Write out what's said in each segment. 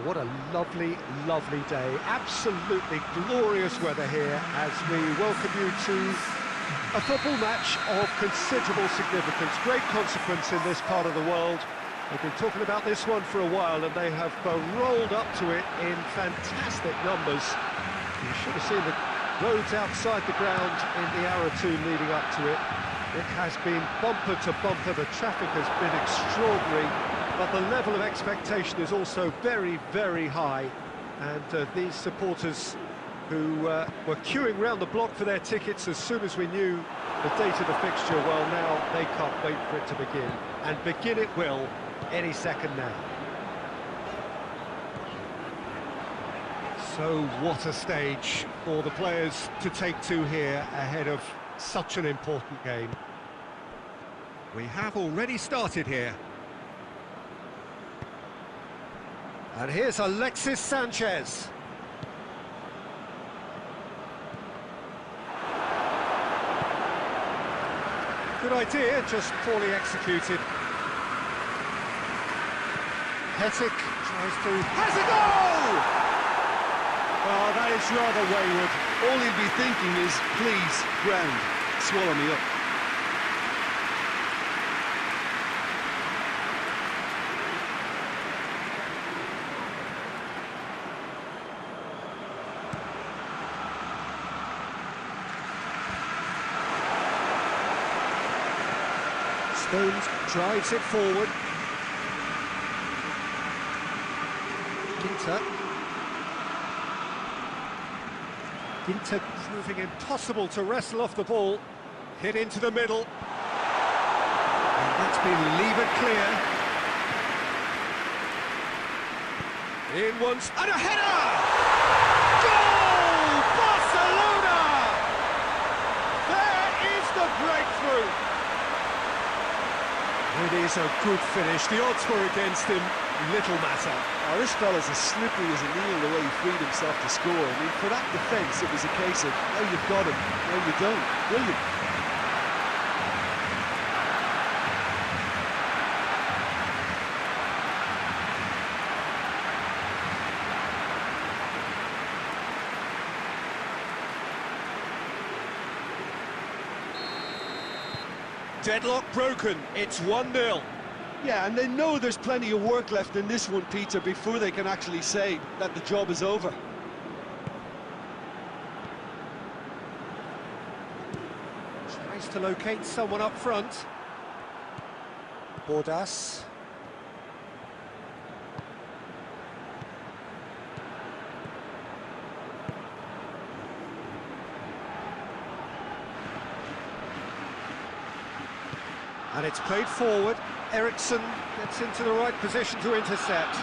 Well, what a lovely, lovely day. Absolutely glorious weather here as we welcome you to a football match of considerable significance, great consequence in this part of the world. They've been talking about this one for a while and they have rolled up to it in fantastic numbers. You should have seen the roads outside the ground in the hour or two leading up to it. It has been bumper to bumper, the traffic has been extraordinary, but the level of expectation is also very, very high. And these supporters who were queuing round the block for their tickets as soon as we knew the date of the fixture, well, now they can't wait for it to begin. And begin it will any second now. So what a stage for the players to take to here ahead of such an important game. We have already started here. And here's Alexis Sanchez. Good idea, just poorly executed. Hetic tries to... has a goal! Oh, that is rather wayward. All he'd be thinking is, please, ground, swallow me up. Stones drives it forward. Ginter proving impossible to wrestle off the ball. Hit into the middle. And that's been levered clear. In once, and a header! Goal! Barcelona! There is the breakthrough! It is a good finish. The odds were against him. Little matter. Oh, this fella's as slippery as a needle the way he freed himself to score. I mean, for that defence, it was a case of, now you've got him, now you don't. Brilliant. Deadlock broken. It's 1-0. Yeah, and they know there's plenty of work left in this one, Peter, before they can actually say that the job is over. Tries to locate someone up front. Bordas. And it's played forward. Eriksson gets into the right position to intercept.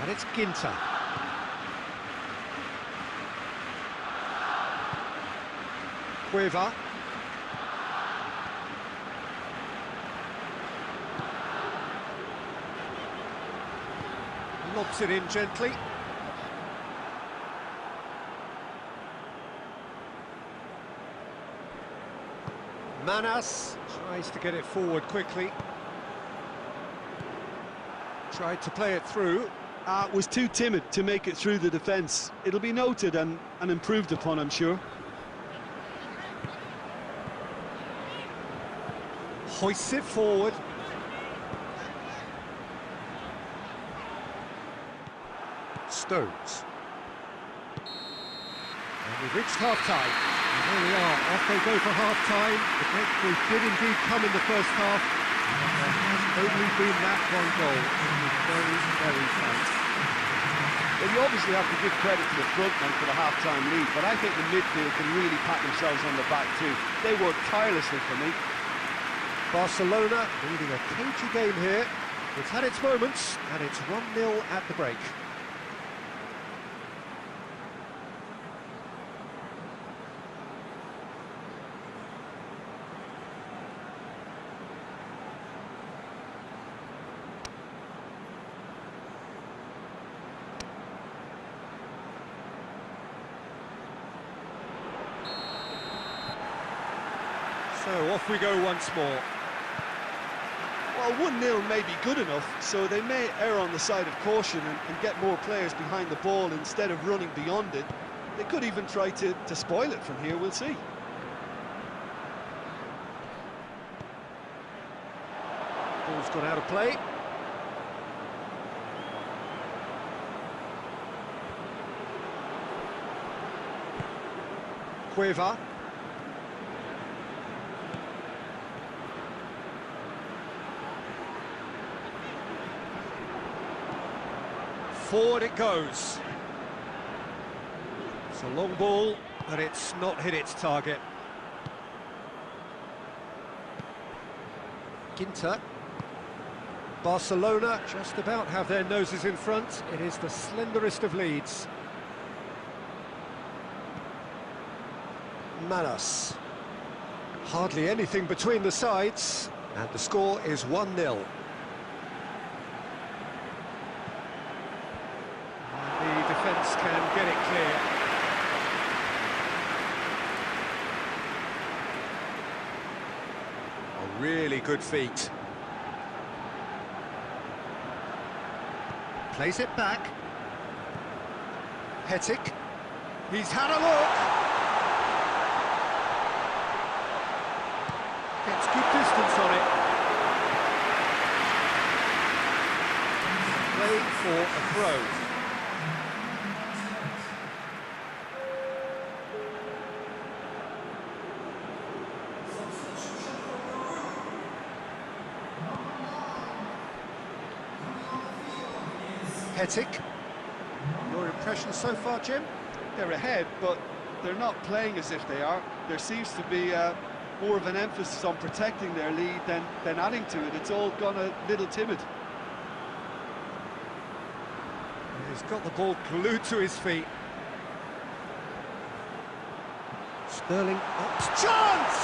And it's Ginter. Cueva. Lobs it in gently. Manas tries to get it forward quickly. Tried to play it through. Was too timid to make it through the defence. It'll be noted and improved upon, I'm sure. Hoists it forward. Stones. And we've reached half-time. And there we are, off they go for half-time. The breakthrough did indeed come in the first half, but there has only been that one goal. It was very, very tight. Well, you obviously have to give credit to the front men for the half-time lead, but I think the midfield can really pat themselves on the back too. They worked tirelessly for me. Barcelona leading a cagey game here. It's had its moments, and it's 1-0 at the break. So off we go once more. Well, 1-0 may be good enough, so they may err on the side of caution and get more players behind the ball instead of running beyond it. They could even try to spoil it from here, we'll see. Ball's gone out of play. Cueva. Forward it goes. It's a long ball, but it's not hit its target. Ginter. Barcelona just about have their noses in front. It is the slenderest of leads. Manos. Hardly anything between the sides, and the score is 1-0. The defence can get it clear. A really good feat. Plays it back. Hetic. He's had a look. Gets good distance on it. Played for a throw. Hetic. Your impression so far, Jim? They're ahead, but they're not playing as if they are. There seems to be more of an emphasis on protecting their lead than adding to it. It's all gone a little timid. He's got the ball glued to his feet. Sterling Ox. Chance!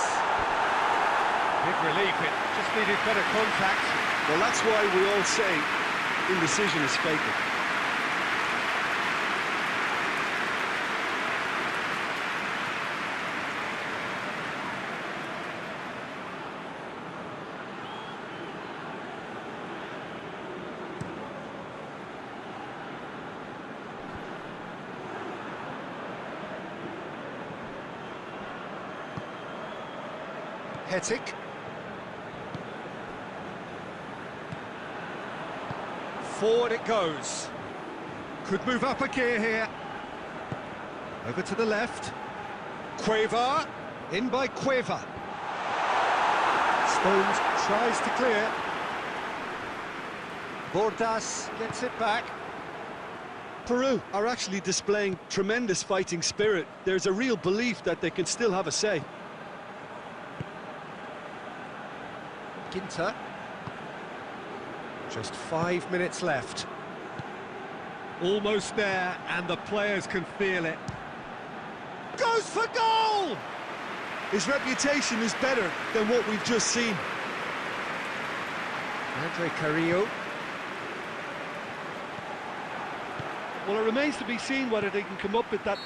Big relief, it just needed better contact. Well, that's why we all say indecision is fatal. Hetic. Forward it goes. Could move up a gear here. Over to the left. Cueva. In by Cueva. Stones tries to clear. Bordas gets it back. Peru are actually displaying tremendous fighting spirit. There's a real belief that they can still have a say. Ginter. Just 5 minutes left. Almost there, and the players can feel it. Goes for goal! His reputation is better than what we've just seen. Andre Carrillo. Well, it remains to be seen whether they can come up with that.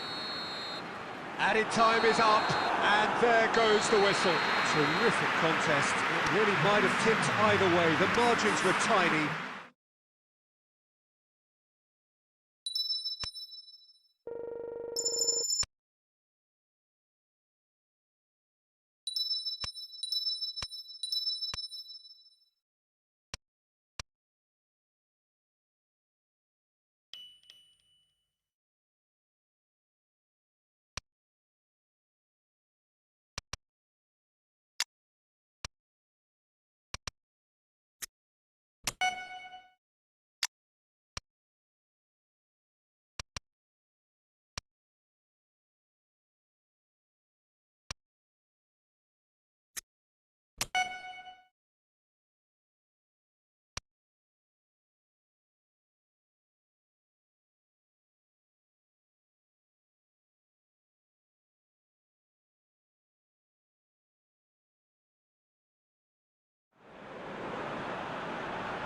Added time is up, and there goes the whistle. Terrific contest. It really might have tipped either way. The margins were tiny.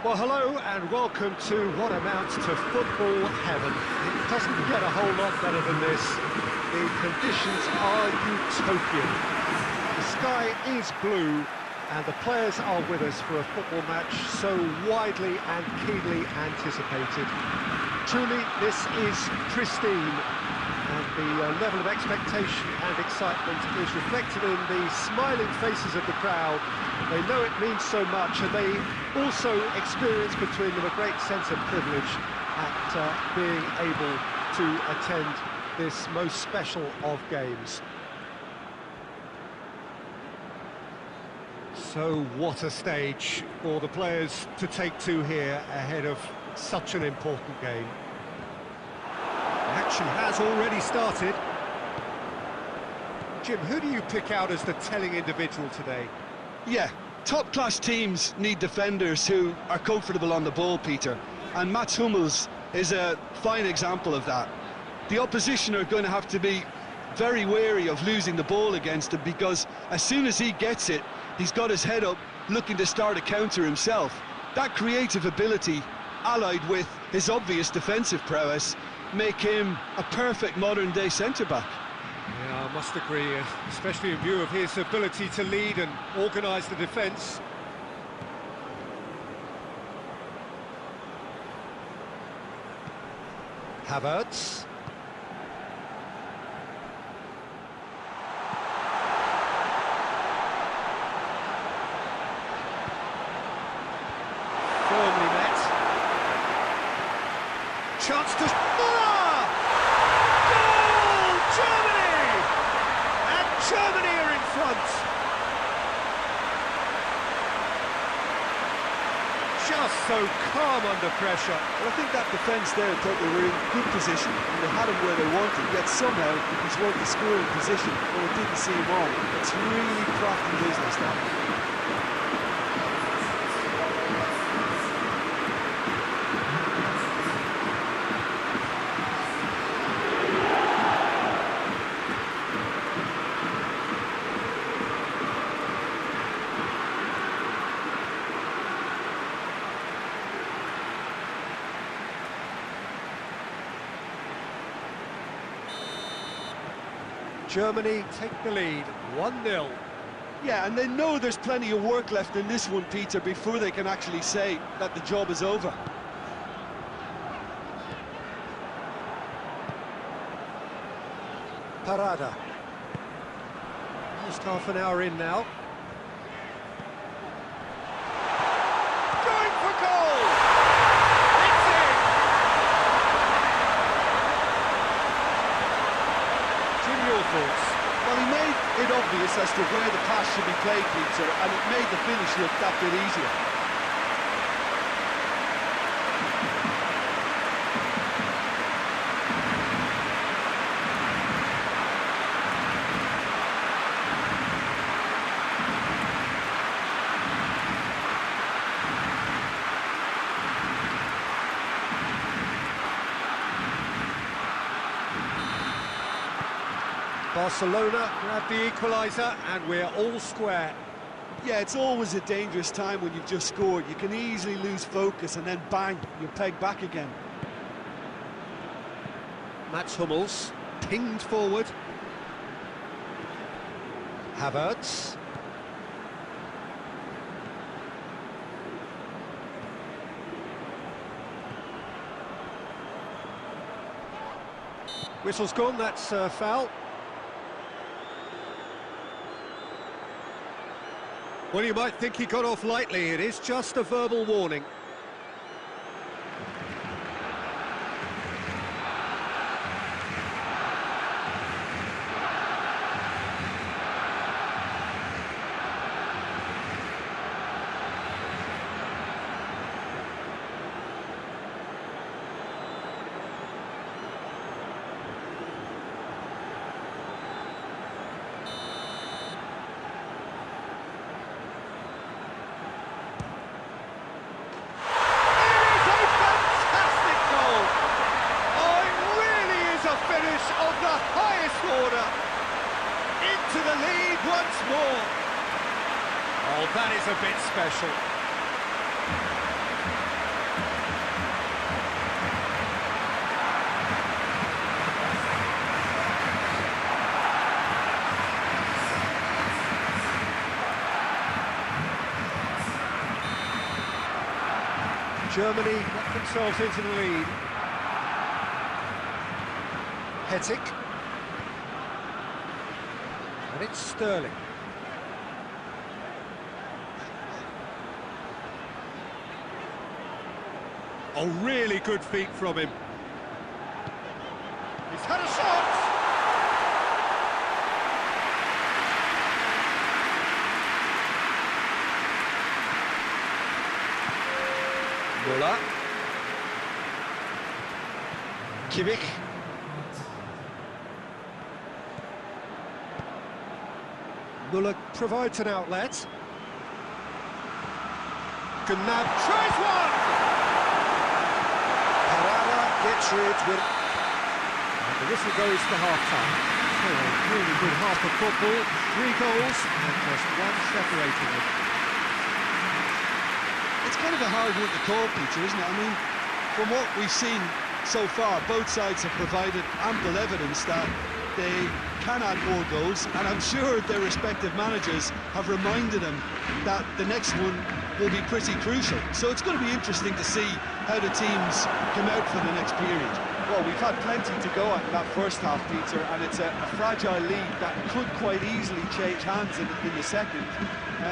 Well, hello and welcome to what amounts to football heaven. It doesn't get a whole lot better than this. The conditions are utopian. The sky is blue, And the players are with us for a football match so widely and keenly anticipated. Truly, this is pristine, and the level of expectation and excitement is reflected in the smiling faces of the crowd. They know it means so much, and they also experience between them a great sense of privilege at being able to attend this most special of games. So what a stage for the players to take to here ahead of such an important game. The action has already started. Jim, who do you pick out as the telling individual today? Yeah, top-class teams need defenders who are comfortable on the ball, Peter. And Mats Hummels is a fine example of that. The opposition are going to have to be very wary of losing the ball against him, because as soon as he gets it, he's got his head up, looking to start a counter himself. That creative ability, allied with his obvious defensive prowess, make him a perfect modern-day centre-back. Yeah, I must agree, especially in view of his ability to lead and organise the defence. Havertz. Firmly met. Chance to... Ah! Goal! Germany! And Germany are in front. Just so calm under pressure. Well, I think that defence there thought they were in good position and they had him where they wanted, yet somehow he's won the scoring position when it didn't see him on. It's really crafty business now. Germany take the lead, 1-0. Yeah, and they know there's plenty of work left in this one, Peter, before they can actually say that the job is over. Parada. Just half an hour in now. Going for goal! It's in! Jim, your thoughts? Well, he made it obvious as to where the pass should be played, Peter, and it made the finish look that bit easier. Barcelona grab the equaliser, and we're all square. Yeah, it's always a dangerous time when you've just scored. You can easily lose focus and then bang, you're pegged back again. Mats Hummels, pinged forward. Havertz. Whistle's gone, that's foul. Well, you might think he got off lightly. It is just a verbal warning. Of the highest order, into the lead once more. Oh, that is a bit special. Germany got themselves into the lead. Hetic. And it's Sterling. Oh, really good feet from him. He's had a shot! Müller. Kimmich. Müller provides an outlet. Konami tries one! Parada gets rid with... And the whistle goes for half-time. So a really good half of football, 3 goals and just one separating them. It's kind of a hard one to call, Peter, isn't it? I mean, from what we've seen so far, both sides have provided ample evidence that they can add more goals, and I'm sure their respective managers have reminded them that the next one will be pretty crucial. So it's going to be interesting to see how the teams come out for the next period. Well, we've had plenty to go at in that first half, Peter, and it's a fragile lead that could quite easily change hands in the second.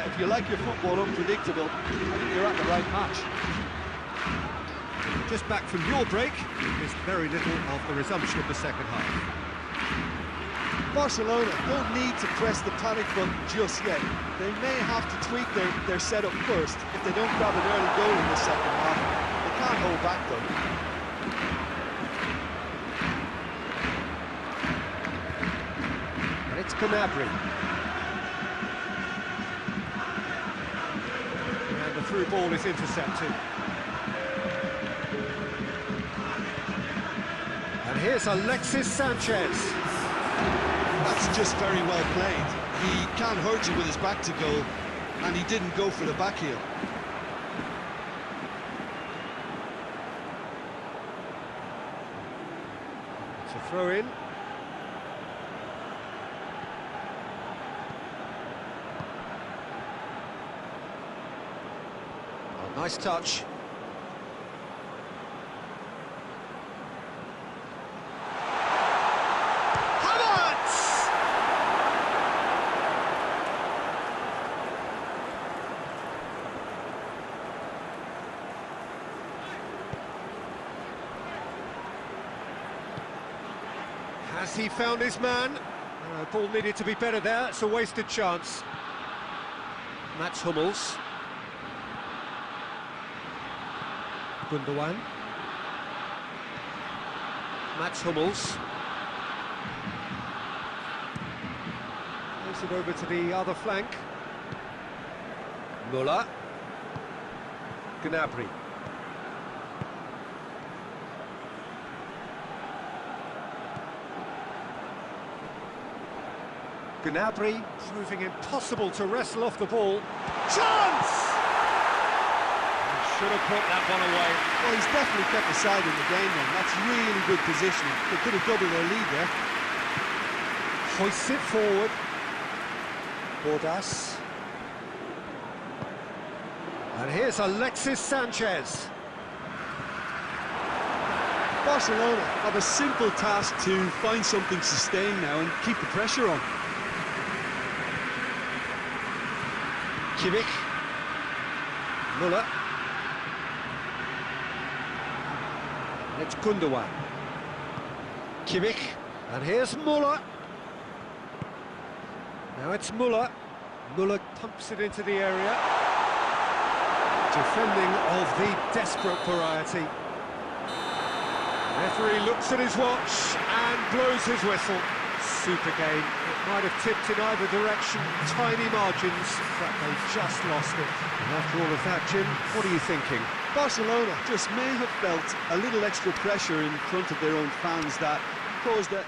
If you like your football unpredictable, I think you're at the right match. Just back from your break, missed very little of the resumption of the second half. Barcelona don't need to press the panic button just yet. They may have to tweak their setup first if they don't grab an early goal in the second half. They can't hold back though. And it's Konami. And the through ball is intercepted. And here's Alexis Sanchez. That's just very well played. He can't hurt you with his back to goal, and he didn't go for the back heel. It's a throw in. Oh, nice touch. Has he found his man? Ball needed to be better there, it's a wasted chance. Mats Hummels. Gundogan. Mats Hummels. Plays it over to the other flank. Müller. Gnabry. Gnabry proving impossible to wrestle off the ball. Chance! Should have put that one away. Well, he's definitely kept the side in the game then. That's really good positioning. They could have doubled their lead there. Hoists it forward. Bordas. And here's Alexis Sanchez. Barcelona have a simple task to find something sustained now and keep the pressure on. Kimmich. Müller. And it's Gundogan. Kimmich. And here's Müller. Now it's Müller. Müller pumps it into the area. Defending of the desperate variety. Referee looks at his watch and blows his whistle. Super game. It might have tipped in either direction. Tiny margins, but they just lost it. And after all of that, Jim, what are you thinking? Barcelona just may have felt a little extra pressure in front of their own fans that caused a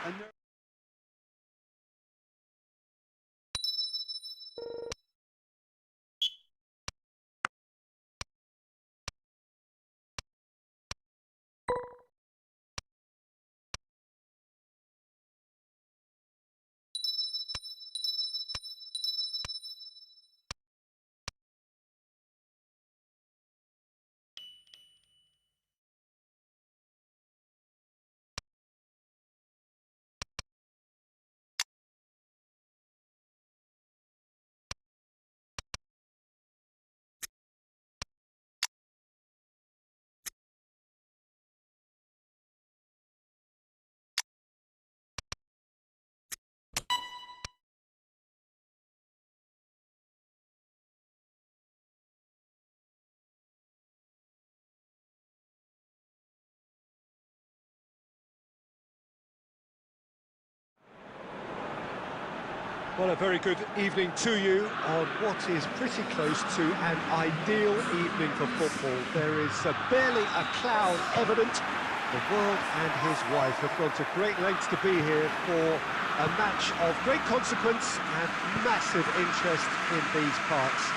Well, a very good evening to you on what is pretty close to an ideal evening for football. There is barely a cloud evident. The world and his wife have gone to great lengths to be here for a match of great consequence and massive interest in these parts.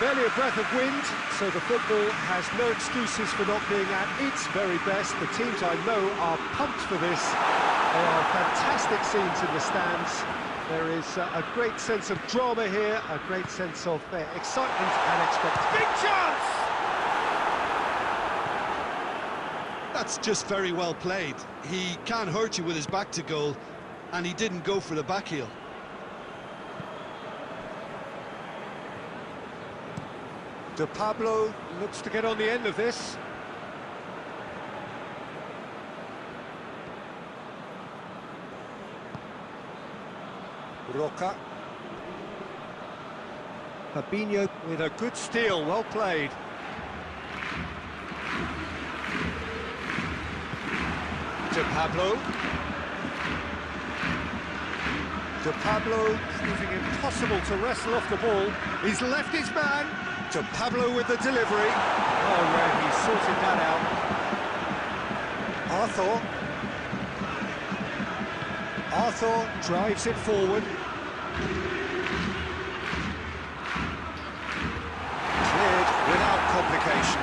Barely a breath of wind, so the football has no excuses for not being at its very best. The teams I know are pumped for this. There are fantastic scenes in the stands. There is a great sense of drama here, a great sense of excitement and expectation. Big chance! That's just very well played. He can't hurt you with his back to goal, and he didn't go for the back heel. De Pablo looks to get on the end of this. Roca. Fabinho with a good steal, well played. De Pablo. De Pablo proving impossible to wrestle off the ball. He's left his man. De Pablo with the delivery. Oh, Ray, he sorted that out. Arthur drives it forward. Cleared without complication.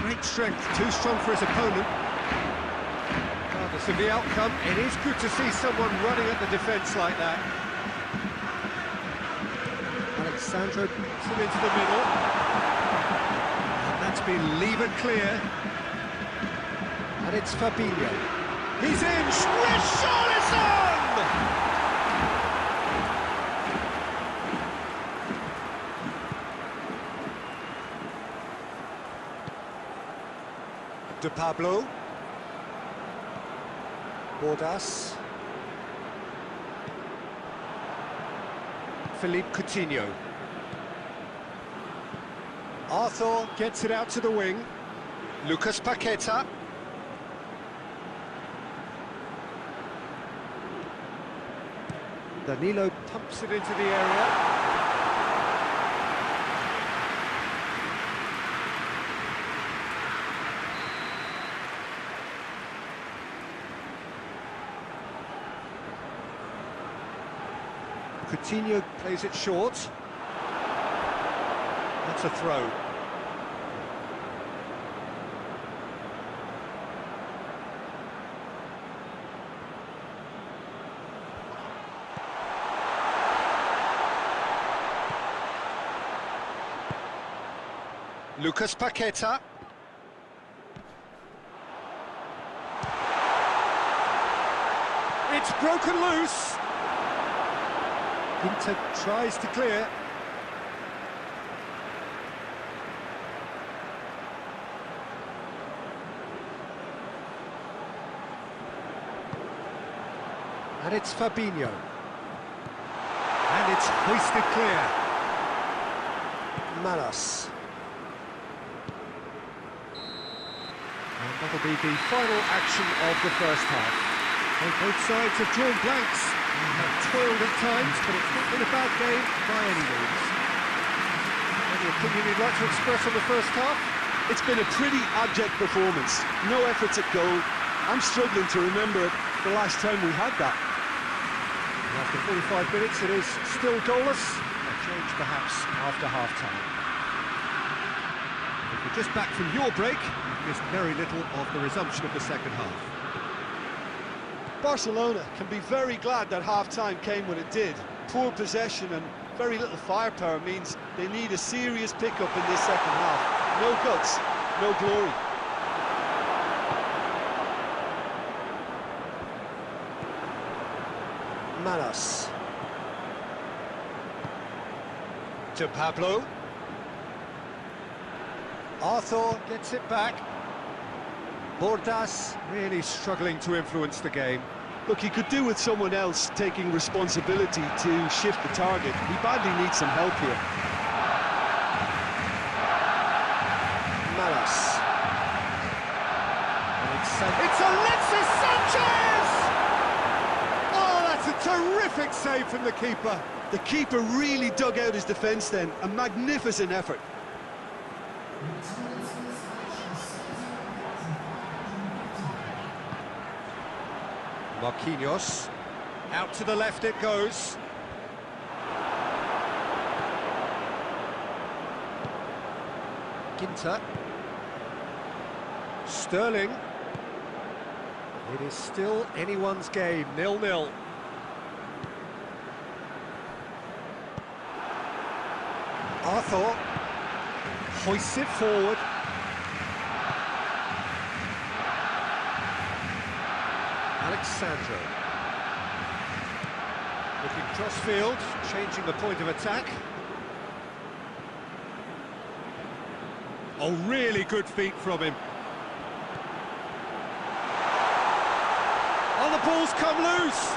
Great strength, too strong for his opponent. Regardless of the outcome, it is good to see someone running at the defence like that. Alexandro puts it into the middle. And that's been levered clear. And it's Fabinho. He's in! Richarlison! De Pablo. Bordas. Philippe Coutinho. Arthur gets it out to the wing. Lucas Paqueta. Danilo pumps it into the area. Coutinho plays it short. That's a throw. Lucas Paqueta. It's broken loose. Inter tries to clear. And it's Fabinho. And it's hoisted clear. Manos. And that'll be the final action of the first half. And both sides have drawn blanks. Have toiled at times, but it's not been a bad game by any means. Any opinion you'd like to express on the first half? It's been a pretty abject performance. No efforts at goal. I'm struggling to remember the last time we had that. And after 45 minutes, it is still goalless. A change perhaps after half-time. If you're just back from your break, you've missed very little of the resumption of the second half. Barcelona can be very glad that half-time came when it did. Poor possession and very little firepower means they need a serious pick-up in this second half. No guts, no glory. Manos. De Pablo. Arthur gets it back. Bordas really struggling to influence the game. Look, he could do with someone else taking responsibility to shift the target. He badly needs some help here. Malas. It's Alexis Sanchez! Oh, that's a terrific save from the keeper. The keeper really dug out his defence then. A magnificent effort. Marquinhos. Out to the left it goes. Ginter. Sterling. It is still anyone's game, 0-0. Arthur hoists it forward. Alexandro. Looking cross-field, changing the point of attack. Oh, really good feet from him. Oh, the ball's come loose!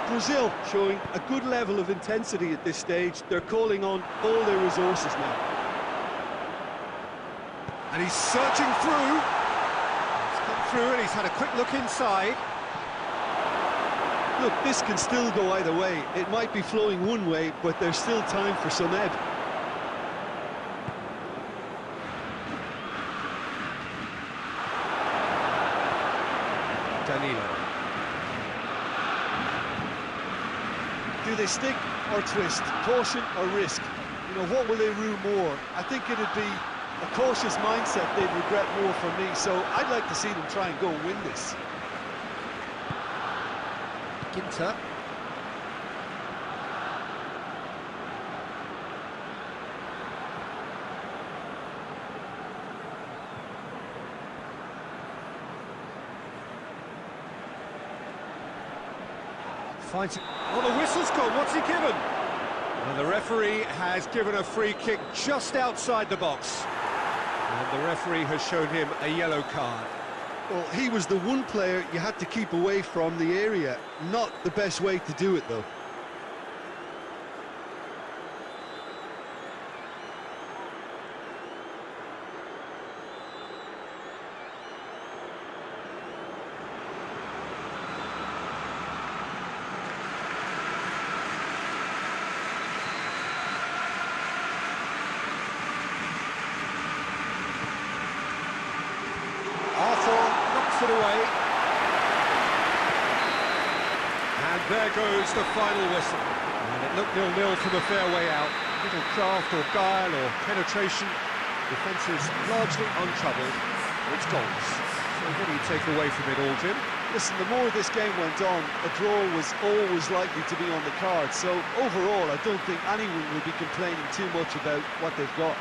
Brazil showing a good level of intensity at this stage. They're calling on all their resources now. And he's searching through. He's come through and he's had a quick look inside. Look, this can still go either way. It might be flowing one way, but there's still time for some ebb. Danilo. Do they stick or twist? Caution or risk? You know, what will they rue more? I think it'd be a cautious mindset they'd regret more for me, so I'd like to see them try and go and win this. Ginter. Finds it. Oh, the whistle's gone. What's he given? And the referee has given a free kick just outside the box. And the referee has shown him a yellow card. Well, he was the one player you had to keep away from the area. Not the best way to do it, though. Knocks it away. And there goes the final whistle. And it looked 0-0 from a fair way out. Little craft or guile or penetration. Defence is largely untroubled. It's goals. So what do you take away from it all, Jim? Listen, the more this game went on, a draw was always likely to be on the card. So overall, I don't think anyone will be complaining too much about what they've got.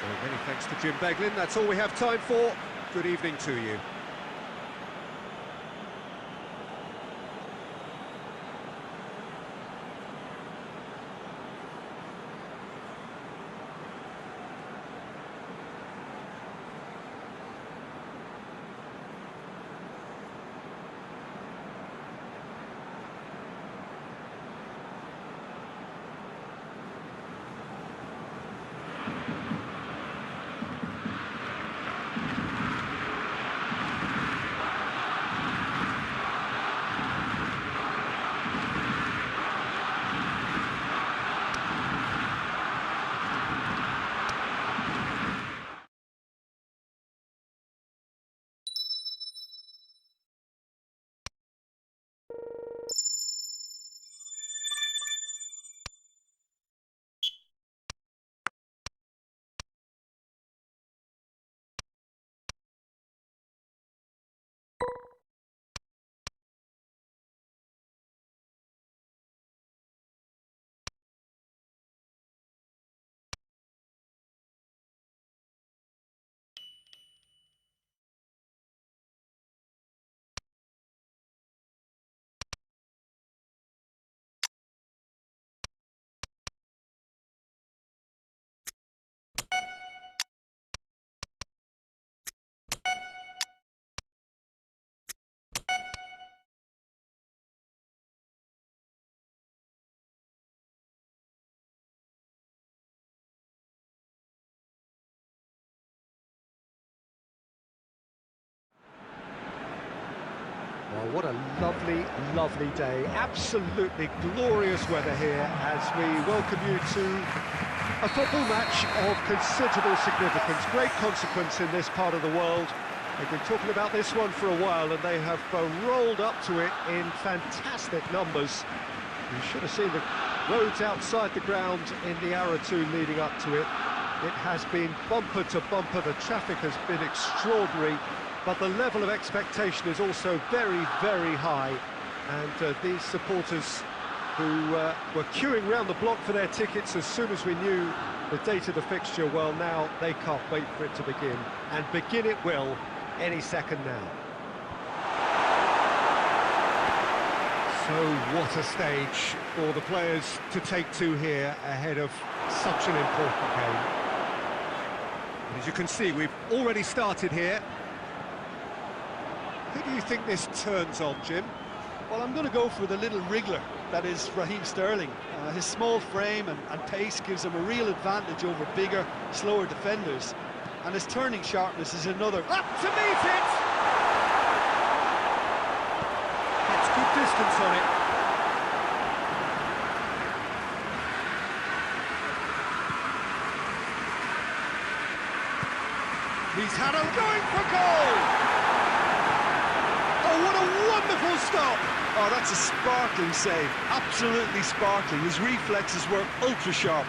So many thanks to Jim Beglin. That's all we have time for. Good evening to you. Well, what a lovely, lovely day. Absolutely glorious weather here as we welcome you to a football match of considerable significance, great consequence in this part of the world. They've been talking about this one for a while and they have rolled up to it in fantastic numbers. You should have seen the roads outside the ground in the hour or two leading up to it. It has been bumper to bumper, the traffic has been extraordinary, but the level of expectation is also very, very high. And these supporters who were queuing round the block for their tickets as soon as we knew the date of the fixture, well, now they can't wait for it to begin. And begin it will any second now. So what a stage for the players to take to here ahead of such an important game. And as you can see, we've already started here. Who do you think this turns on, Jim? Well, I'm going to go for the little wriggler that is Raheem Sterling. His small frame and pace gives him a real advantage over bigger, slower defenders. And his turning sharpness is another. Up to meet it! Gets good distance on it. He's had a going for goal! Oh, what a wonderful stop! Oh, that's a sparkling save. Absolutely sparkling. His reflexes were ultra sharp.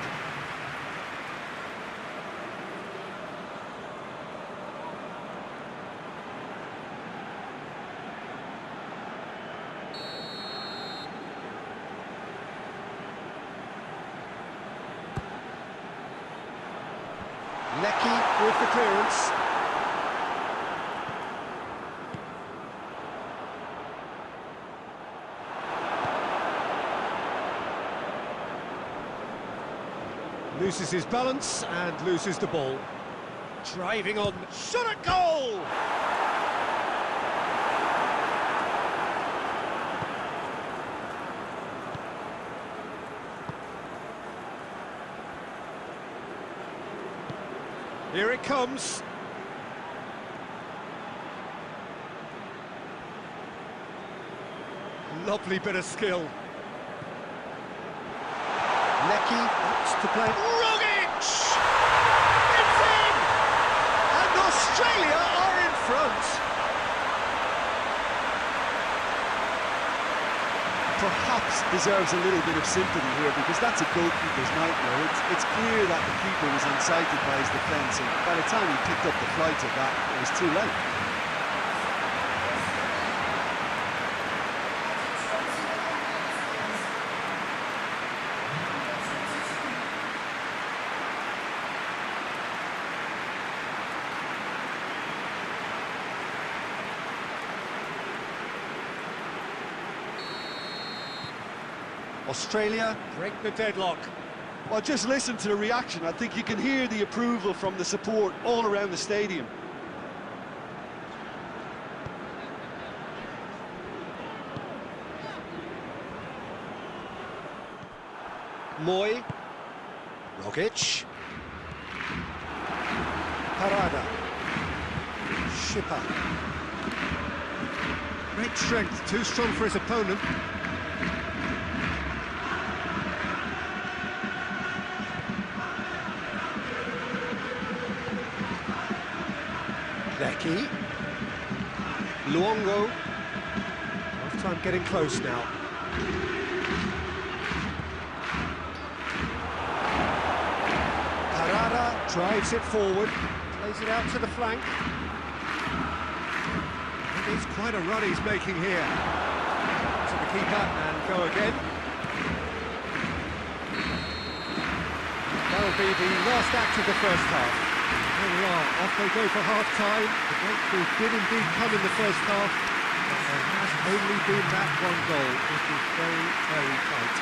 Lecky with the clearance. Loses his balance and loses the ball. Driving on, shot at goal! Here it comes. Lovely bit of skill. Lecky wants to play. Rogic! It's in! And Australia are in front. Perhaps deserves a little bit of sympathy here because that's a goalkeeper's nightmare. It's clear that the keeper was incited by his defence, and by the time he picked up the flight of that, it was too late. Australia break the deadlock. Well, just listen to the reaction. I think you can hear the approval from the support all around the stadium. Moy. Rogic. Parada. Schipper. Great strength, too strong for his opponent. Lecky. Luongo. Half time getting close now. Parada drives it forward, plays it out to the flank. And it's quite a run he's making here. To the keeper and go again. That'll be the last act of the first half. There we are, off they go for half-time. The breakthrough did indeed come in the first half, but there has only been that one goal. It is very, very tight.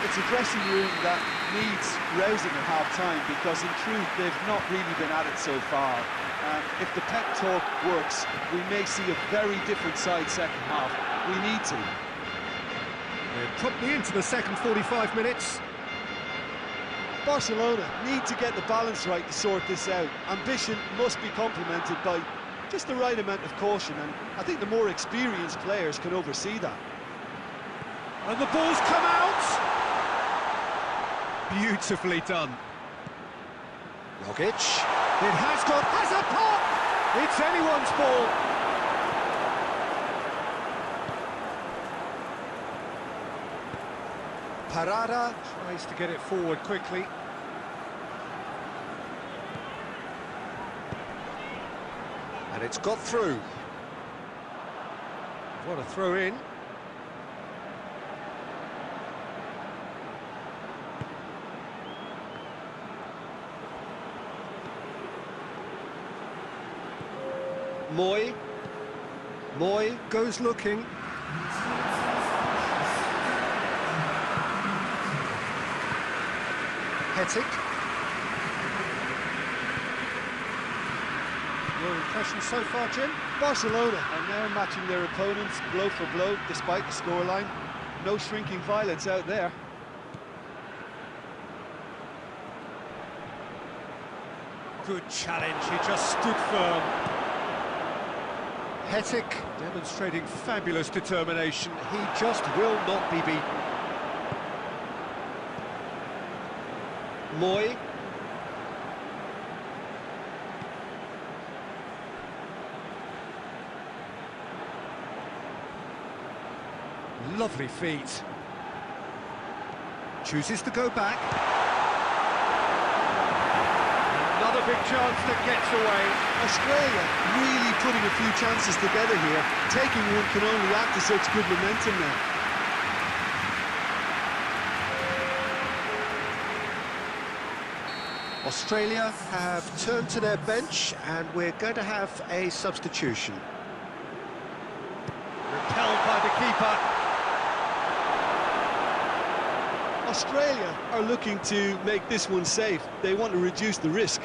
It's a dressing room that needs rousing at half-time because, in truth, they've not really been at it so far. If the pep talk works, we may see a very different side second half. We need to. We're promptly into the second 45 minutes. Barcelona need to get the balance right to sort this out. Ambition must be complemented by Just the right amount of caution, and I think the more experienced players can oversee that. And the ball's come out! Beautifully done. Rogic. It has a pop! It's anyone's ball. Parada tries to get it forward quickly. And it's got through. What a throw in. Moy goes looking. Hetic. Your impression so far, Jim? Barcelona are now matching their opponents blow for blow, despite the scoreline. No shrinking violets out there. Good challenge, he just stood firm. Hetic demonstrating fabulous determination. He just will not be beaten. Moy. Lovely feet. Chooses to go back. Another big chance that gets away. Australia really putting a few chances together here. Taking one can only add to such good momentum now. Australia have turned to their bench, and we're going to have a substitution. Repelled by the keeper. Australia are looking to make this one safe. They want to reduce the risk.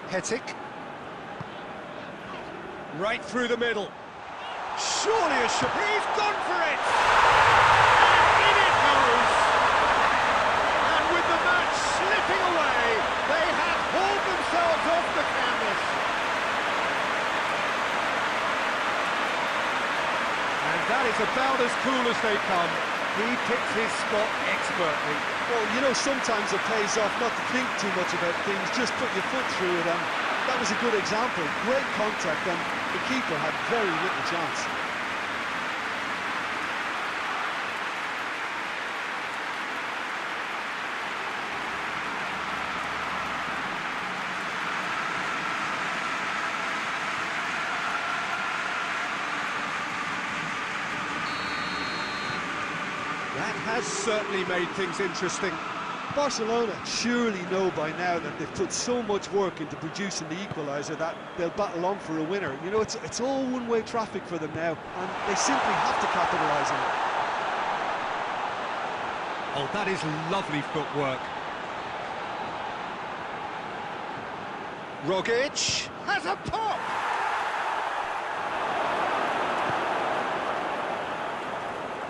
Hetic. Right through the middle. Surely a shot. He's gone for it! And in it goes! And with the match slipping away, they have hauled themselves off the canvas. And that is about as cool as they come. He picks his spot expertly. Well, you know, sometimes it pays off not to think too much about things, just put your foot through it, and that was a good example. Great contact, and the keeper had very little chance. That has certainly made things interesting. Barcelona surely know by now that they've put so much work into producing the equaliser that they'll battle on for a winner. You know, it's all one-way traffic for them now, and they simply have to capitalise on it. Oh, that is lovely footwork. Rogic has a pop!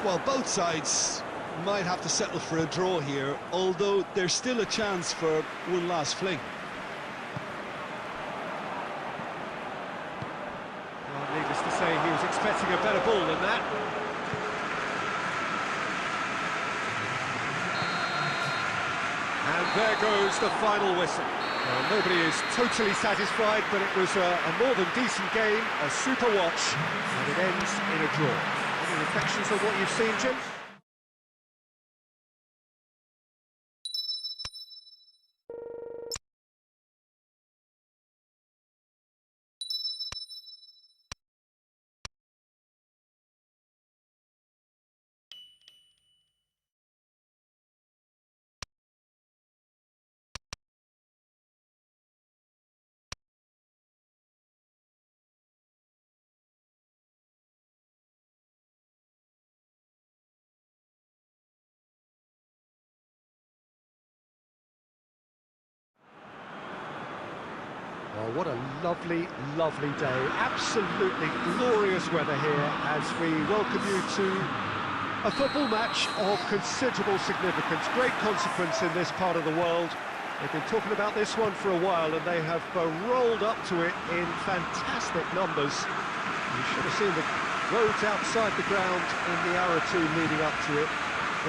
Well, both sides might have to settle for a draw here, although there's still a chance for one last fling. Well, needless to say, he was expecting a better ball than that. And there goes the final whistle. Well, nobody is totally satisfied, but it was a more than decent game, a super watch, and it ends in a draw. Any reflections on what you've seen, Jim? Well, what a lovely, lovely day. Absolutely glorious weather here as we welcome you to a football match of considerable significance. Great consequence in this part of the world. They've been talking about this one for a while, and they have rolled up to it in fantastic numbers. You should have seen the roads outside the ground in the hour or two leading up to it.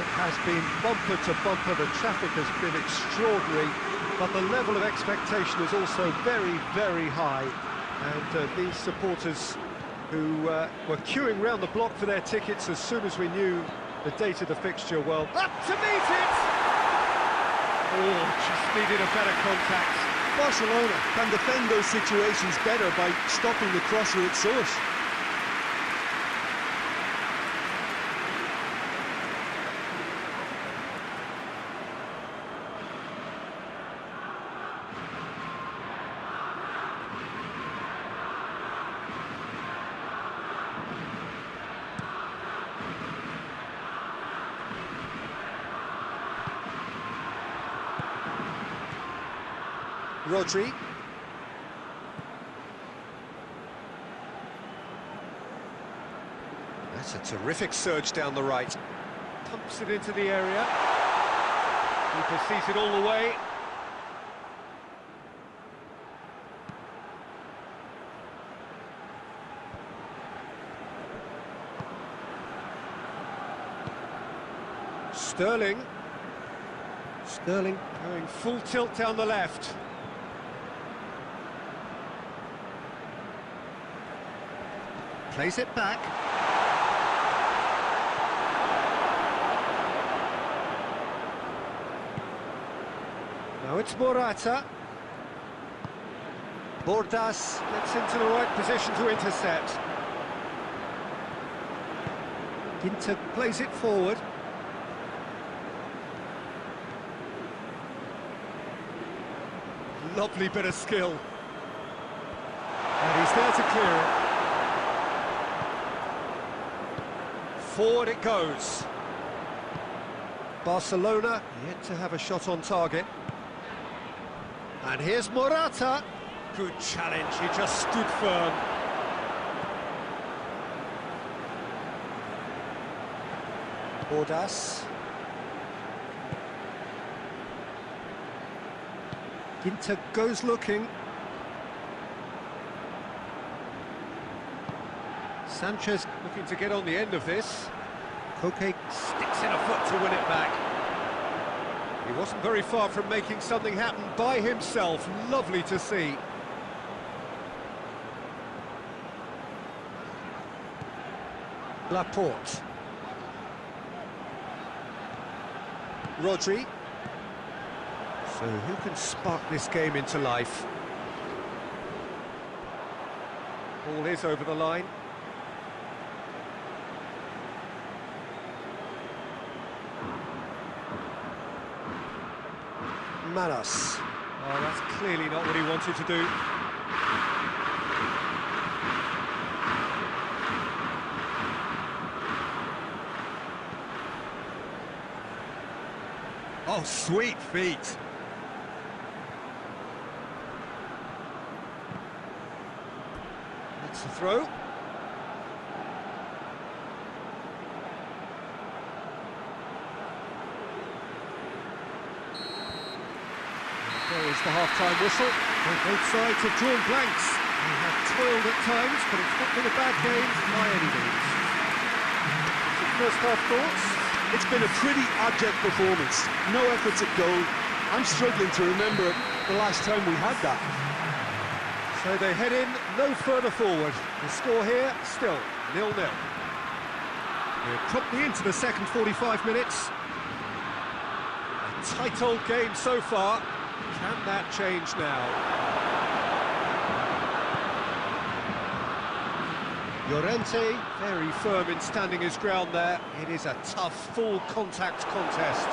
It has been bumper to bumper, the traffic has been extraordinary, but the level of expectation is also very, very high. And these supporters who were queuing round the block for their tickets as soon as we knew the date of the fixture, well, up to meet it! Oh, just needed a better contact. Barcelona can defend those situations better by stopping the crosser at source. Rodri. That's a terrific surge down the right. Pumps it into the area. Keeper sees it all the way. Sterling. Sterling going full tilt down the left. Plays it back. Now it's Morata. Bordas gets into the right position to intercept. Ginter plays it forward. Lovely bit of skill. And he's there to clear it. Forward it goes. Barcelona yet to have a shot on target. And here's Morata. Good challenge, he just stood firm. Bordas. Ginter goes looking. Sanchez looking to get on the end of this. Koke sticks in a foot to win it back. He wasn't very far from making something happen by himself. Lovely to see. Laporte. Rodri. So who can spark this game into life? Ball is over the line. Manos. Oh, that's clearly not what he wanted to do. Oh, sweet feet. That's the throw. There is the half-time whistle. Both sides have drawn blanks. They have toiled at times, but it's not been a bad game by any means. First half thoughts? It's been a pretty abject performance. No efforts at goal. I'm struggling to remember the last time we had that. So they head in no further forward. The score here, still 0-0. We're promptly into the second 45 minutes. A tight old game so far. Can that change now? Llorente, very firm in standing his ground there. It is a tough, full contact contest.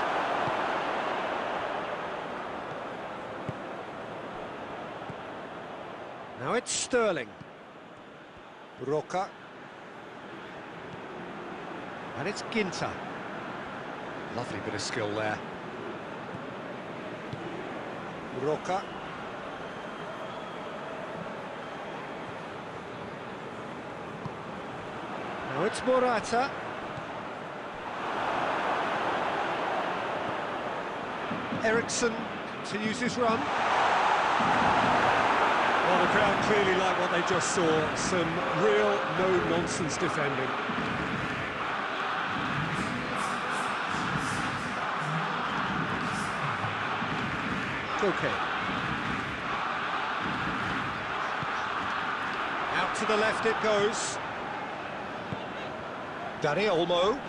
Now it's Sterling. Roca. And it's Ginter. Lovely bit of skill there. Roca. Now it's Morata. Eriksson Continues his run. Well, the crowd clearly like what they just saw. Some real no-nonsense defending. Okay. Out to the left it goes. Dani Olmo.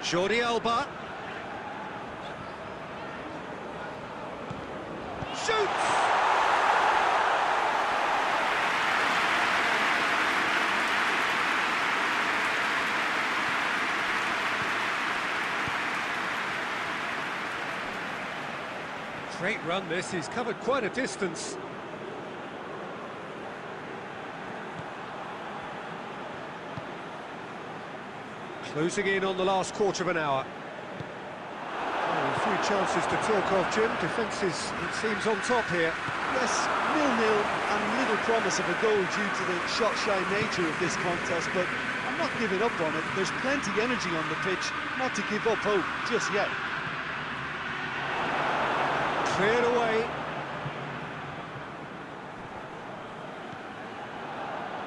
Jordi Alba. Shoots! Great run this, he's covered quite a distance. Closing in on the last quarter of an hour. Oh, a few chances to talk of, Jim. Defence is, it seems, on top here. Yes, 0-0 and little promise of a goal due to the shot-shy nature of this contest, but I'm not giving up on it. There's plenty energy on the pitch, not to give up hope just yet. Cleared away.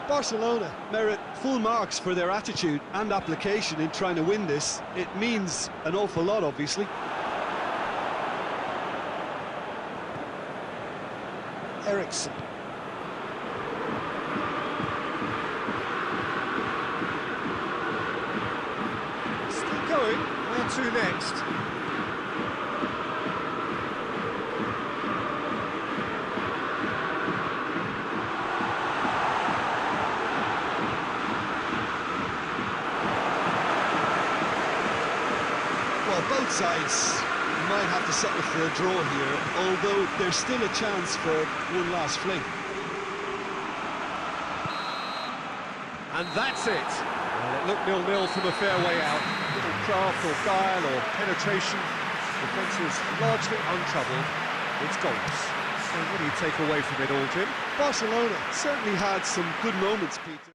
Barcelona merit full marks for their attitude and application in trying to win this. It means an awful lot, obviously. Ericsson. Still going. Where to next? Well, both sides might have to settle for a draw here, although there's still a chance for one last fling. And that's it. Well, it looked 0-0 from a fair way out. Little craft or guile or penetration. Defence is largely untroubled. It's goals. So what do you take away from it all, Jim? Barcelona certainly had some good moments, Peter.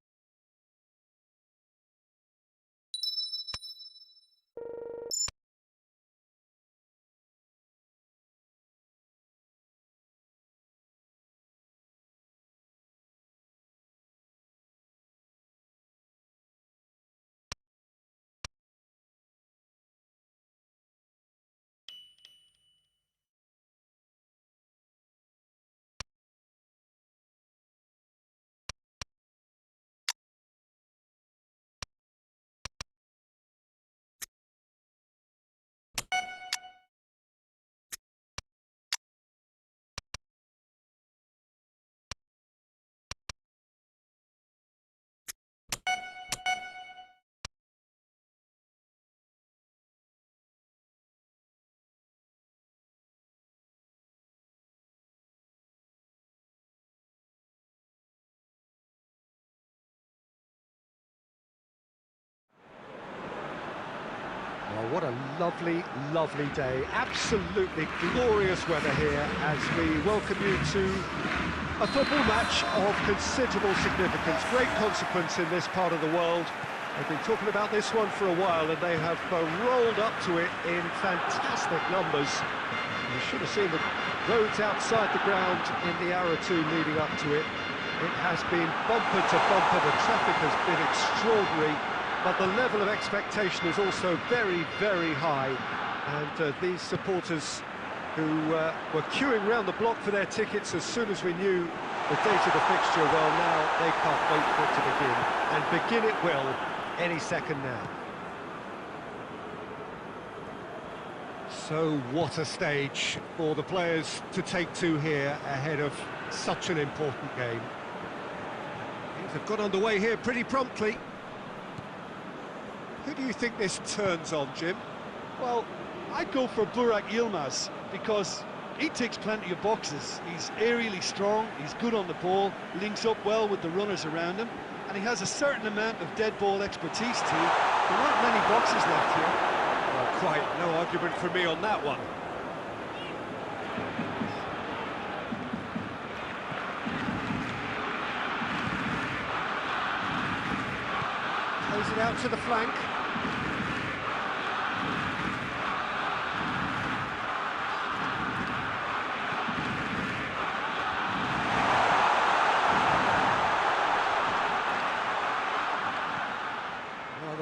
Well, what a lovely, lovely day. Absolutely glorious weather here as we welcome you to a football match of considerable significance, great consequence in this part of the world. They've been talking about this one for a while and they have rolled up to it in fantastic numbers. You should have seen the roads outside the ground in the hour or two leading up to it. It has been bumper to bumper, the traffic has been extraordinary. But the level of expectation is also very, very high. And these supporters who were queuing round the block for their tickets as soon as we knew the date of the fixture, well, now they can't wait for it to begin. And begin it will any second now. So what a stage for the players to take to here ahead of such an important game. Things have got underway here pretty promptly. Who do you think this turns on, Jim? Well, I'd go for Burak Yilmaz because he ticks plenty of boxes. He's aerially strong, he's good on the ball, links up well with the runners around him, and he has a certain amount of dead ball expertise too. There aren't many boxes left here. Well, quite no argument for me on that one. Plays it out to the flank.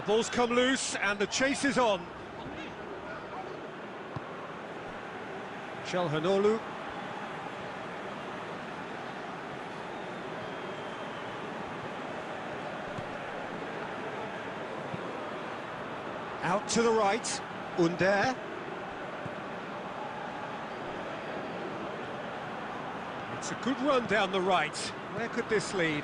ball's come loose and the chase is on. Çalhanoğlu. Out to the right, Under. It's a good run down the right. Where could this lead?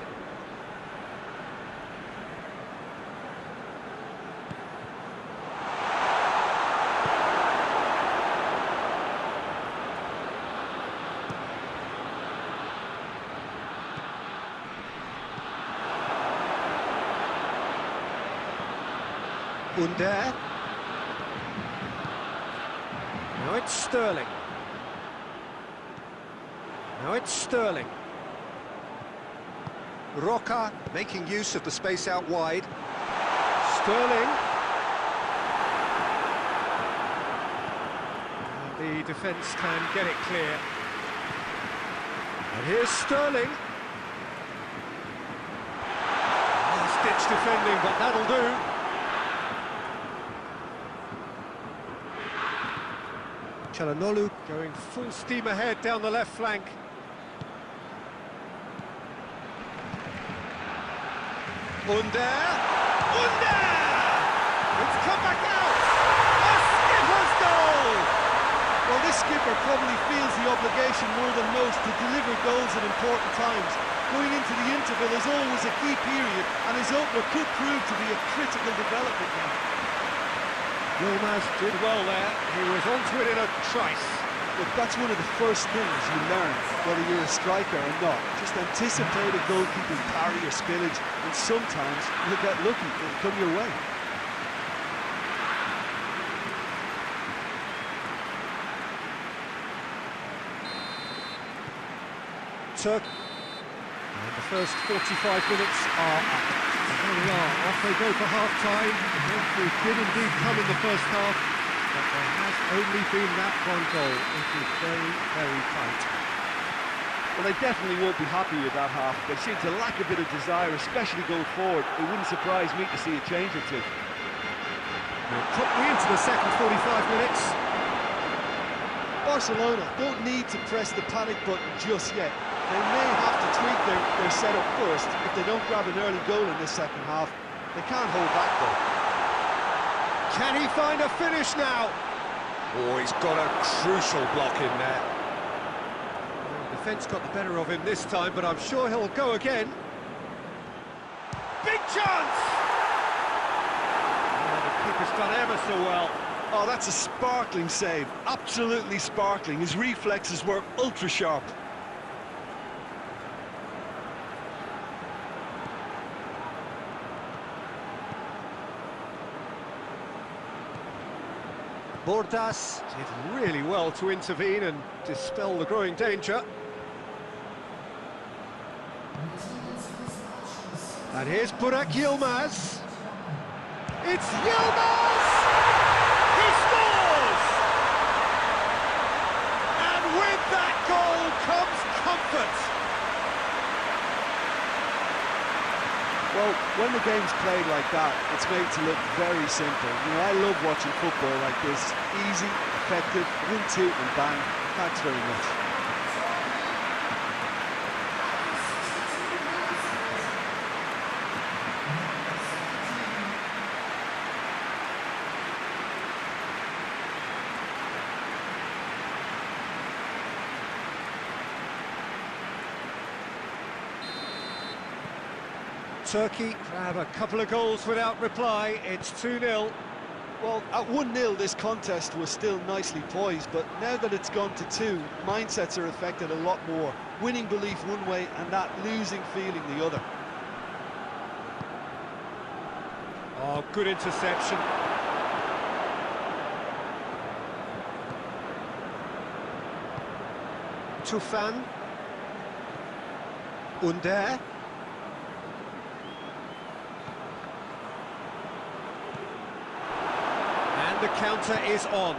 Under. Now it's Sterling. Now it's Sterling. Roca making use of the space out wide. Sterling. And the defence can get it clear. And here's Sterling. Last-ditch defending, but that'll do. Çalhanoğlu going full steam ahead down the left flank. Under! It's come back out! A skipper's goal! Well, this skipper probably feels the obligation more than most to deliver goals at important times. Going into the interval is always a key period, and his opener could prove to be a critical development now. Yilmaz did well there. He was onto it in a trice. Look, that's one of the first things you learn, whether you're a striker or not. Just anticipate a goalkeeping parry or spillage, and sometimes you'll get lucky, it'll come your way. Turk. And the first 45 minutes are up. And there we are, off they go for half-time. The breakthrough did indeed come in the first half, but there has only been that one goal. It is very, very tight. Well, they definitely won't be happy with that half. They seem to lack a bit of desire, especially going forward. It wouldn't surprise me to see a change or two. Quickly into the second 45 minutes. Barcelona don't need to press the panic button just yet. They may have to tweak their setup first if they don't grab an early goal in this second half. They can't hold back though. Can he find a finish now? Oh, he's got a crucial block in there. The defence got the better of him this time, but I'm sure he'll go again. Big chance! Oh, the keeper's done ever so well. Oh, that's a sparkling save. Absolutely sparkling. His reflexes were ultra-sharp. Bordas did really well to intervene and dispel the growing danger. And here's Burak Yilmaz. It's Yilmaz! He scores! And with that goal comes comfort. Well, when the game's played like that, it's made to look very simple. You know, I love watching football like this. Easy, effective, 1-2 and bang. Thanks very much. Turkey grab a couple of goals without reply. It's 2-0. Well, at 1-0, this contest was still nicely poised, but now that it's gone to 2, mindsets are affected a lot more. Winning belief one way and that losing feeling the other. Oh, good interception. Tufan. Under. The counter is on.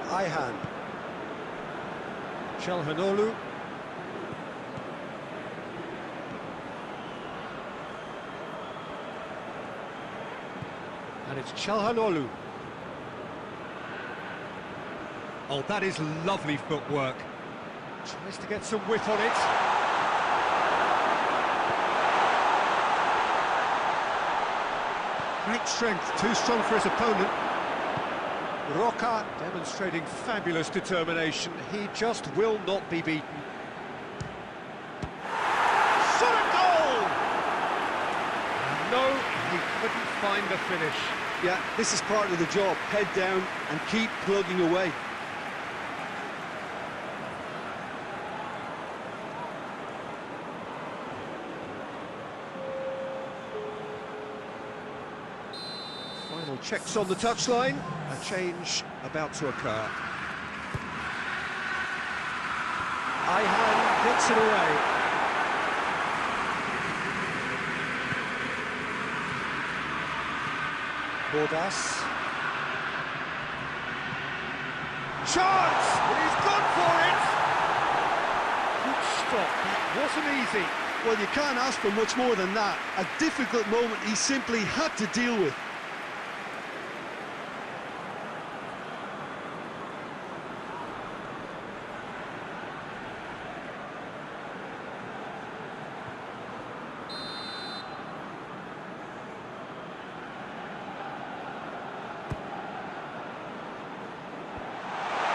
Ayhan. Çalhanoğlu. And it's Çalhanoğlu. Oh, that is lovely footwork. Tries to get some width on it. Great strength, too strong for his opponent. Roca demonstrating fabulous determination. He just will not be beaten. Shot a goal! No, he couldn't find the finish. Yeah, this is part of the job. Head down and keep plugging away. Final checks on the touchline. A change about to occur. Ayhan gets it away. Bordas. Chance! He's gone for it! Good stop. That wasn't easy. Well, you can't ask for much more than that. A difficult moment he simply had to deal with.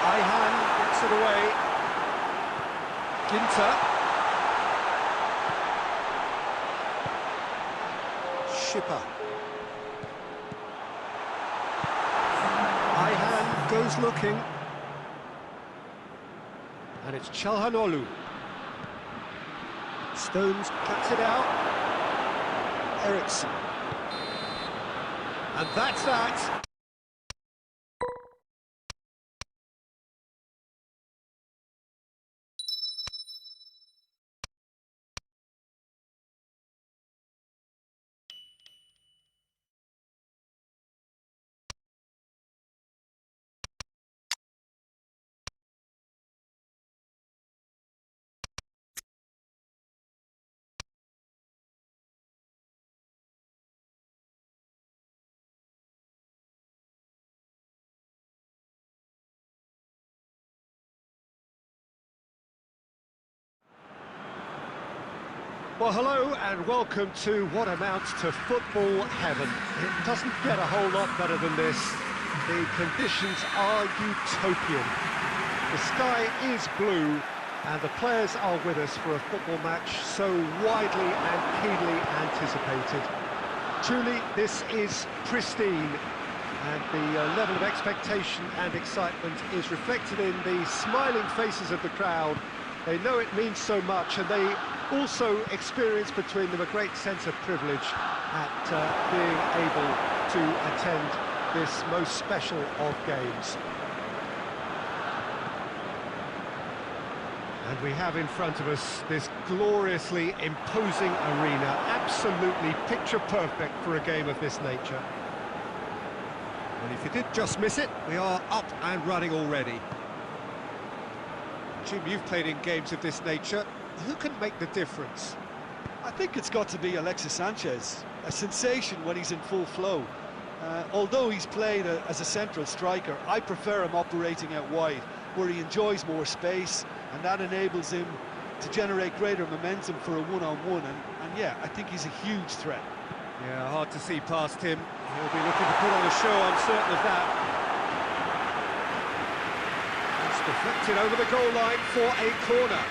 Ayhan gets it away. Ginter. Schipper. Ayhan goes looking. And it's Çalhanoğlu. Stones cuts it out. Eriksson. And that's that. Well, hello and welcome to what amounts to football heaven. It doesn't get a whole lot better than this. The conditions are utopian. The sky is blue and the players are with us for a football match so widely and keenly anticipated. Truly, this is pristine, and the level of expectation and excitement is reflected in the smiling faces of the crowd. They know it means so much, and they also experience between them a great sense of privilege at being able to attend this most special of games. And we have in front of us this gloriously imposing arena, absolutely picture perfect for a game of this nature. And if you did just miss it, we are up and running already. Jim, you've played in games of this nature. Who can make the difference? I think it's got to be Alexis Sanchez. A sensation when he's in full flow. Although he's played as a central striker, I prefer him operating out wide, where he enjoys more space, and that enables him to generate greater momentum for a one-on-one. And yeah, I think he's a huge threat. Yeah, hard to see past him. He'll be looking to put on a show, I'm certain of that. It's deflected over the goal line for a corner.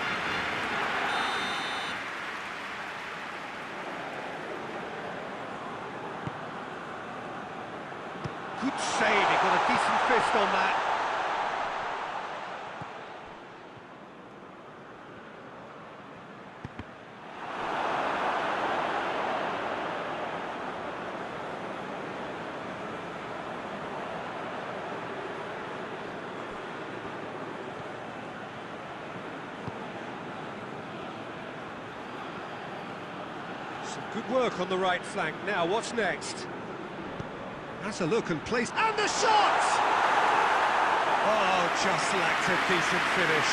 Good save, he got a decent fist on that. Some good work on the right flank. Now, what's next? That's a look and place, and the shot! Oh, just lacked a decent finish.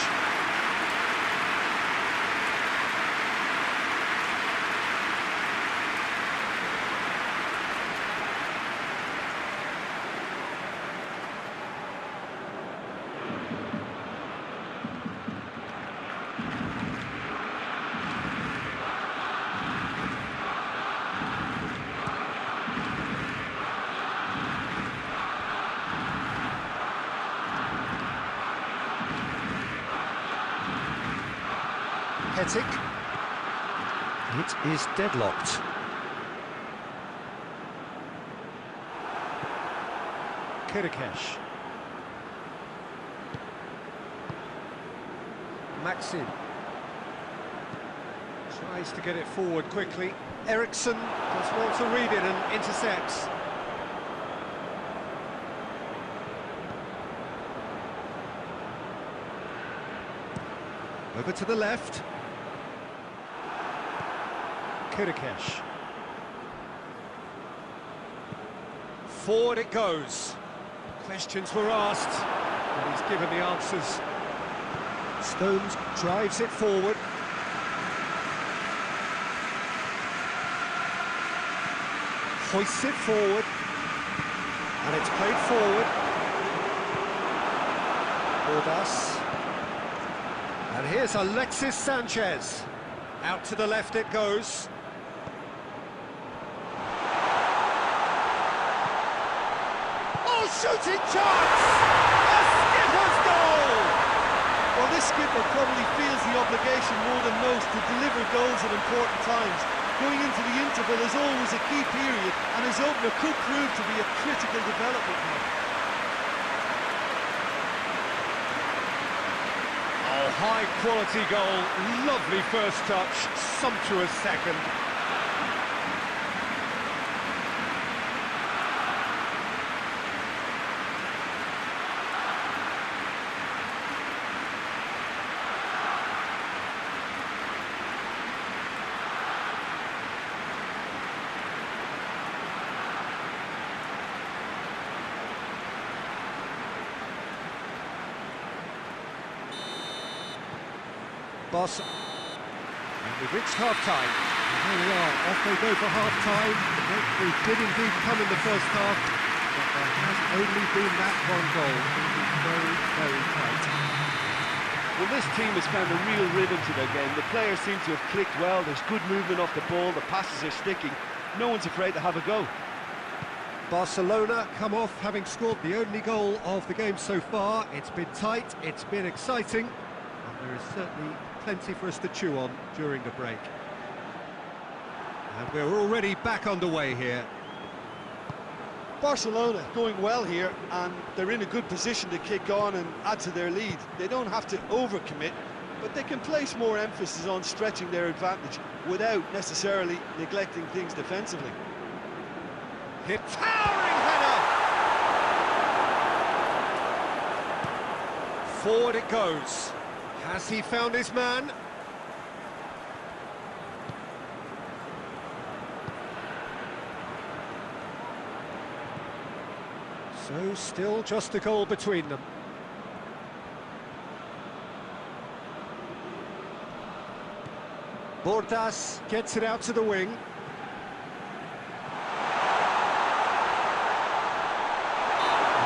Petic. It is deadlocked. Kirikesh. Maxim. Tries to get it forward quickly. Eriksson just wants to read it and intercepts. Over to the left. Kirikesh. Forward it goes. Questions were asked, and he's given the answers. Stones drives it forward. Hoists it forward. And it's played forward. Bordas. And here's Alexis Sanchez. Out to the left it goes. Oh, shooting chance! A skipper's goal! Well, this skipper probably feels the obligation more than most to deliver goals at important times. Going into the interval is always a key period, and his opener could prove to be a critical development here. Oh, high-quality goal, lovely first touch, sumptuous second. Boss, and we've reached half-time. Here we are, off they go for half-time. We did indeed come in the first half, but there has only been that one goal. It was very, very tight. Well, this team has found a real rhythm to their game. The players seem to have clicked well. There's good movement off the ball. The passes are sticking. No one's afraid to have a go. Barcelona come off having scored the only goal of the game so far. It's been tight, it's been exciting, and there is certainly plenty for us to chew on during the break. And we're already back underway here. Barcelona going well here, and they're in a good position to kick on and add to their lead. They don't have to overcommit, but they can place more emphasis on stretching their advantage without necessarily neglecting things defensively. Hit towering header! Forward it goes. Has he found his man? So still just a goal between them. Bordas gets it out to the wing.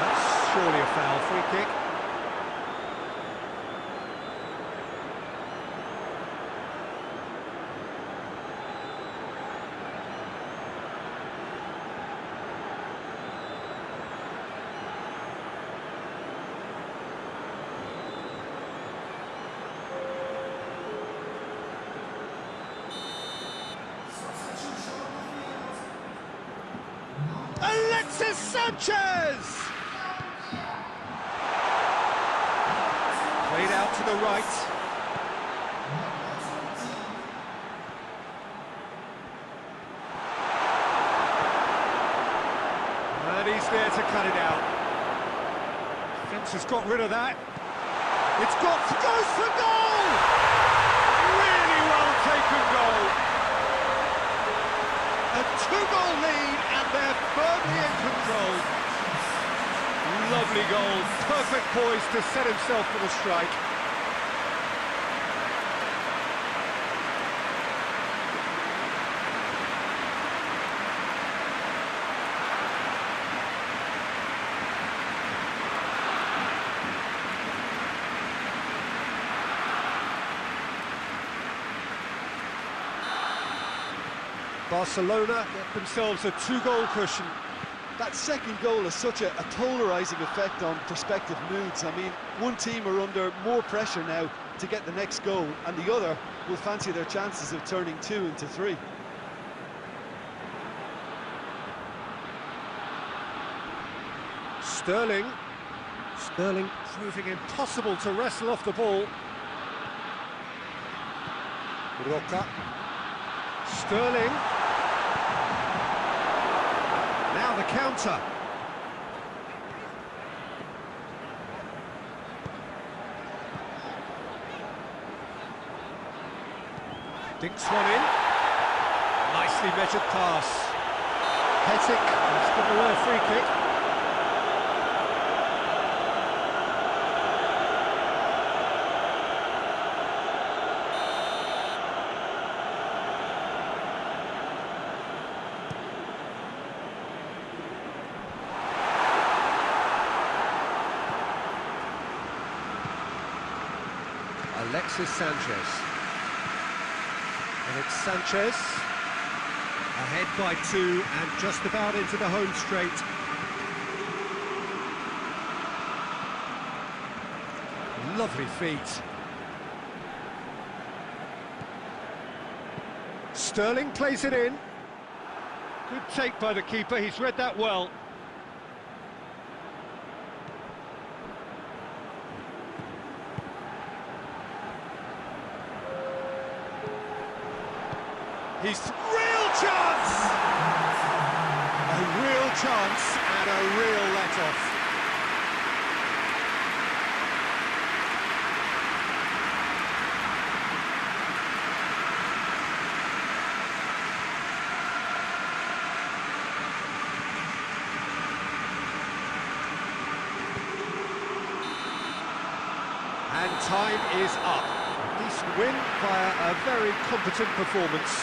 That's surely a foul, free kick. Alexis Sanchez! Played out to the right. And he's there to cut it out. Defence has got rid of that. It's goes for goal! Really well taken goal. A two-goal lead, and they're firmly in control. Lovely goal, perfect poise to set himself for the strike. Barcelona get themselves a two-goal cushion. That second goal has such a polarising effect on prospective moods. I mean, one team are under more pressure now to get the next goal, and the other will fancy their chances of turning 2 into 3. Sterling proving impossible to wrestle off the ball. Roca. Sterling. Now the counter. Dinks one in. Nicely measured pass. Hetic has given away a free kick. Alexis Sanchez. And it's Sanchez. Ahead by 2 and just about into the home straight. Lovely feet. Sterling plays it in. Good take by the keeper, he's read that well. He's real chance! A real chance and a real let-off. And time is up. Decent win via a very competent performance.